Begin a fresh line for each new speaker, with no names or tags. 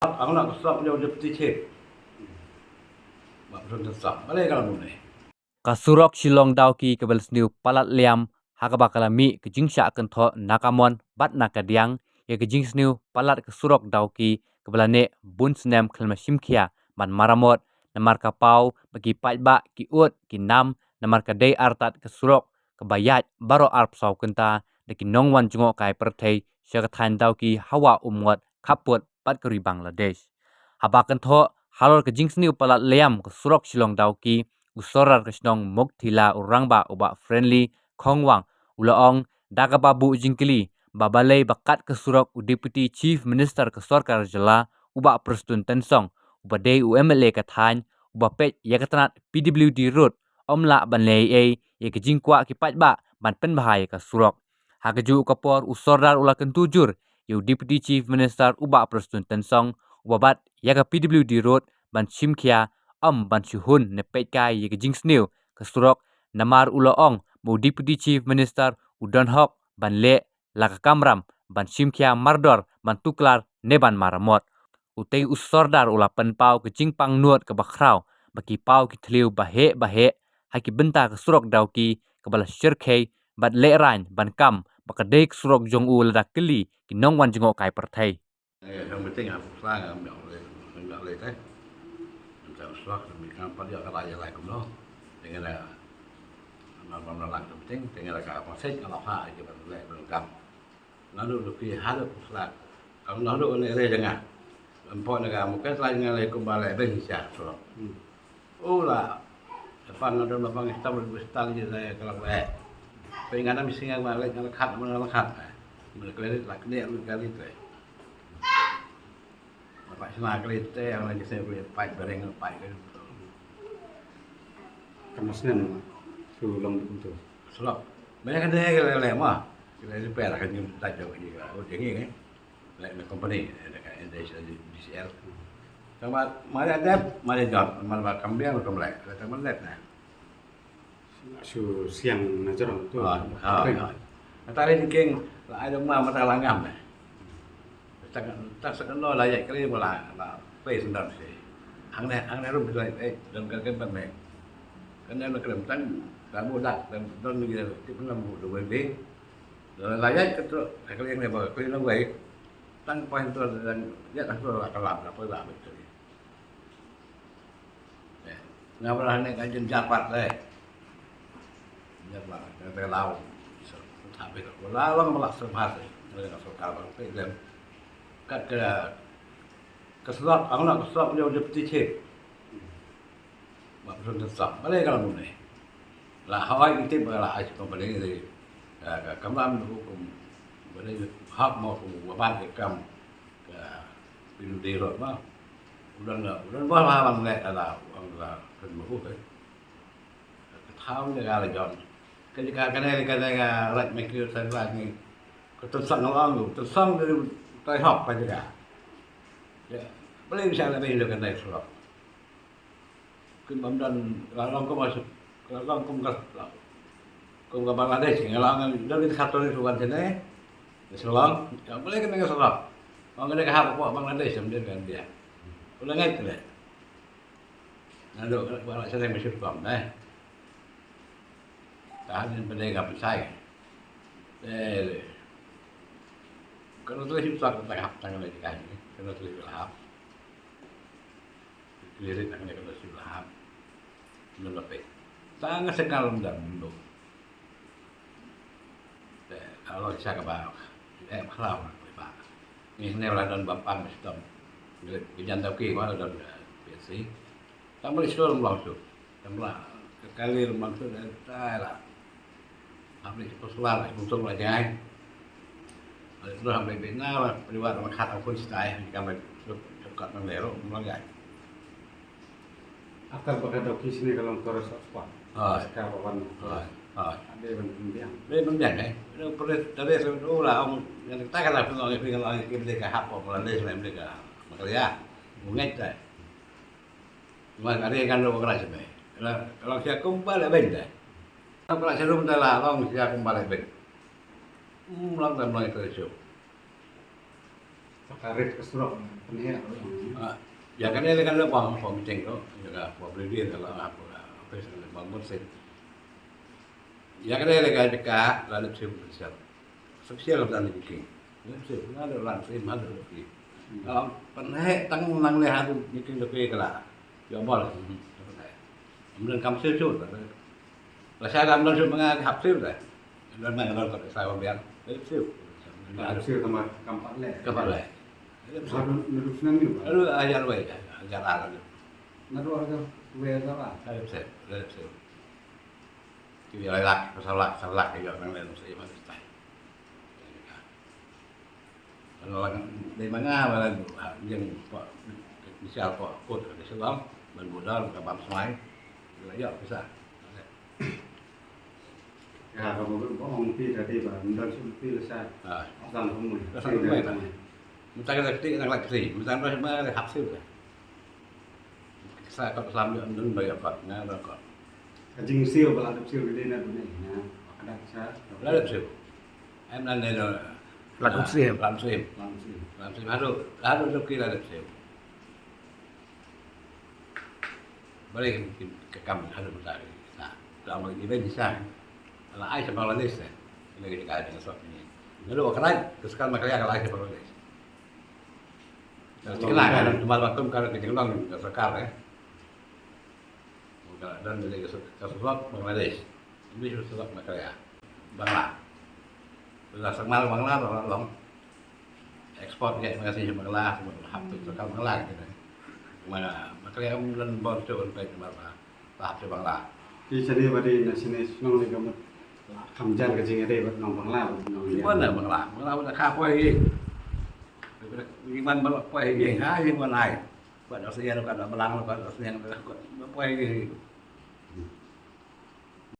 Ako nak stop dia peti cip. Mak betul stop. Balik kalau mulai.
Kasurok silong dauki kebal sniu palat liam hakabakalami kejing sya akan tho nakamon bat nakadiang ya kejing sniu palat kasurok dauki kebalane bun snem kelma simkia ban maramot namar kapau bagi pajba ki ut ki nam namar kadai artat kasurok kebayat baro arp saw kenta deki nongwan jungok kai perthei syakathan dauki hawa umwat kaput pat keri Bangladesh habakan tho halor kejing sniu palat liam kasurok silong dauki usorar kesnong moktila urangba uba friendly khongwang ulaong dagababu jingkili babalai bakat kesurok deputy chief minister ke sorkar jela uba prestun tensong uba dei umla kathan uba pet yakatanat pwd road omla banlei ye kejingkwa kipatba ban penbahai kesurok hageju kapor usorar ulakan tujur yu deputy chief minister uba prestun tensong uba bat yaka pwd road ban simkia ban suhun ne pekai ye kejing sniu kesurok namar ulaong bu deputy chief minister udon hok ban le laka kamram ban simkia mardor ban tuklar ne ban maramot utei usordar ula penpau kejing pang nuot ke bakrau baki pau ki tliu bahe haki benta kesurok dauki kebala syirkei bat le ran ban kam bakadei kesurok jong u ladak keli ki nongwan jengok kai perthai
Yang penting aku serang enggak boleh teh. Kita usah demikian pada dia raya lai kum noh. Dengan nama lang penting dengan ka konsep kalau ha aja boleh belum. Lalu lebih harus serang. Kalau lalu oleh jangan. Empok negara mungkin selain dengan lai kum balai Indonesia so. Lah depan ada lapang kita berbestal je saya kalau baik. Pengen mesti yang balik ngalakat mengalakat. Mereka lak dia kali tu. Pak Sina kereta yang lagi saya boleh pakai barang pakai kan.
Kamasnya sulung itu.
Sebab banyak kan dia kalau mah kita itu perak kan yang tajam juga. Oh jadi ni, like company dekat Indonesia DCL. Sama mana job, mana kambing atau melek, kita melek nah.
Su siang najar tu.
Tadi mungkin ada mata langgam nah. Tak sekenal layak kali malah pay sendal sih. Hang ni rum bisa dalam kerja bank. Kerana nak kena tang tamu dak dan don ni dia tipu lambu dua be. Dan layak itu kali yang ni bawa kali lang baik. Tang poin tu dan dia tak tu kelap apa lah betul. Ngaplah ni kajian japat leh. Japat kita lau. Tapi kalau malah sempat mereka sokal bang kat keselak, aku nak keselak dia peti cip. Mak betul stop. Balik kalau mulai. Lah Hawaii itu adalah hasil company ini. Kamram hukum boleh hak mau wabat ke kam ke pintu di road mah. Udah bah bang lek ada orang lah kedua hukum. Tahu dia kalau John. Ketika kena right make you say ni. Ketusang orang tu, ketusang dari tay học pa juga. Ya, boleh bisa lebih dengan naik surat. Kemudian kalau kau masuk, kalau kau ke Bangladesh, kalau dari satu ni sukan sini, Selang, ya boleh kena ke surat. Kalau kena ke hak Bangladesh, kemudian kan dia. Boleh ngai tu le. Lalu kalau saya masih suka, tahan benda apa saya. Kalau tulis itu aku tak tangan lagi kan, kalau tulis lahap, lirik tangan kalau tulis lahap, melepet, sangat sekali dan mendung. Kalau saya kebal, kelau nak ini lah dan bapak mesti bijan tahu mana dan biasa, tak boleh seluruh langsung, tambah kekali langsung dan tak lah, habis persoalan untung lagi. Sudah sampai benar, periwat makat aku stay, jika dekat Mandero, mulai.
Akal pakai doki sini kalau terus apa? Sekarang ada yang penting.
Đây bằng nhận đấy, đâu có đây đâu là ông ta cái là phân loại cái loại cái đây cả hấp hoặc là đây là đây cả mà cái gì muốn ngay đấy, mà cái đây kan đâu có lại gì vậy, là kalau saya kumpul lại bình đấy, kalau saya rumah dah lah, kalau saya kumpul lại bình. Lang tam lang kerja.
Sakarit kesurok penihak.
Ya kan ini kan bang meeting tuh, juga berdiri kalau apa sih bang Mursid. Ya kan ini kan dekat lalu siap spesial dan bikin. Ini sih ada langsung ada lebih. Kalau penihak tang nang lihat bikin lebih kelak. Ya boleh. Kemudian kamu sih là sai làm đơn mà học siêu rồi đơn này là sai bằng biển đấy siêu
Siêu sama kampak leh.
các bạn này
Naruh senang ni.
itu aja lu ya aja lah
Naruh ada we ada apa?
đấy siêu cái lại lạc sao lạc cái giờ đang lên sẽ phải tay là đi mà nga mà là dân sao có cột cái số lắm mình buồn đó là bấm máy lấy giờ cái sao
Ya, kalau có ông pi tadi bạn đơn số pi là sai.
rồi
Rằng không mùi.
nó sang mấy này mình ta cái tí đang lạc gì mình ta nói mới học siêu rồi sai có làm được đến bây giờ còn nghe rồi còn
Kajing siêu và làm siêu cái đây là đúng này nha. Ada saya.
rất là siêu em lên đây rồi làm siêu
Làm siêu.
harus lúc kia là được siêu bởi vì cái cầm harus besar làm cái gì bên sai là ai sẽ bằng Bangladesh ini kita ada sesuatu ini lalu kerana kesukaan makalaya kalau ai sẽ Bangladesh sekarang kan cuma waktu kalau kita ngomong sekarang dan dari sesuatu Bangladesh ini sesuatu makalaya Bangla sudah semal Bangla long ekspor kayak mengasih Bangla hampir sekarang Bangla gitu mana makalaya dan bor baik tahap Bangla
Di sini badi sini nong ni kamu kamjan kajing ada buat nong bangla nong dia.
Mana Bangla udah kapoi gimana quay gì hả nhưng mà này bạn đó sẽ nó cả đó mà lăng nó cả đó sẽ nó quay